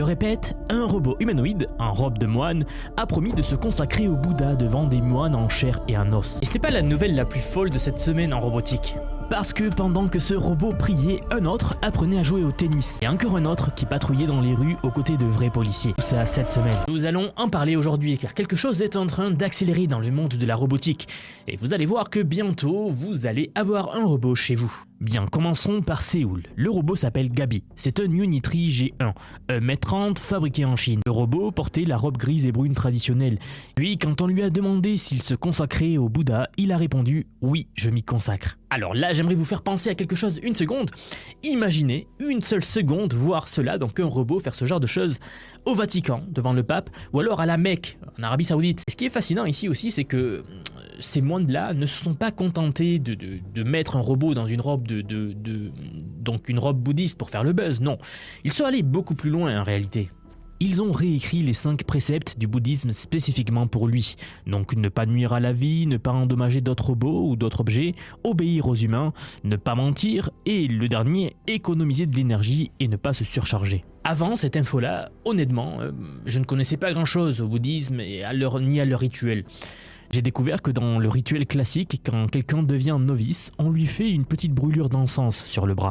répète, un robot humanoïde, en robe de moine, a promis de se consacrer au Bouddha devant des moines en chair et en os. Et ce n'est pas la nouvelle la plus folle de cette semaine en robotique. Parce que pendant que ce robot priait, un autre apprenait à jouer au tennis. Et encore un autre qui patrouillait dans les rues aux côtés de vrais policiers. Tout ça cette semaine. Nous allons en parler aujourd'hui car quelque chose est en train d'accélérer dans le monde de la robotique. Et vous allez voir que bientôt, vous allez avoir un robot chez vous. Bien, commençons par Séoul. Le robot s'appelle Gabi. C'est un Unitree G1, 1m30 fabriqué en Chine. Le robot portait la robe grise et brune traditionnelle. Puis, quand on lui a demandé s'il se consacrait au Bouddha, il a répondu « Oui, je m'y consacre ». Alors là, j'aimerais vous faire penser à quelque chose une seconde. Imaginez une seule seconde voir cela, donc un robot faire ce genre de choses au Vatican, devant le pape, ou alors à la Mecque, en Arabie Saoudite. Ce qui est fascinant ici aussi, c'est que ces moines-là ne se sont pas contentés de mettre un robot dans une robe donc une robe bouddhiste pour faire le buzz, non. Ils sont allés beaucoup plus loin en réalité. Ils ont réécrit les 5 préceptes du bouddhisme spécifiquement pour lui. Donc ne pas nuire à la vie, ne pas endommager d'autres robots ou d'autres objets, obéir aux humains, ne pas mentir et le dernier, économiser de l'énergie et ne pas se surcharger. Avant cette info-là, honnêtement, je ne connaissais pas grand-chose au bouddhisme et ni à leur rituel. J'ai découvert que dans le rituel classique, quand quelqu'un devient novice, on lui fait une petite brûlure d'encens sur le bras.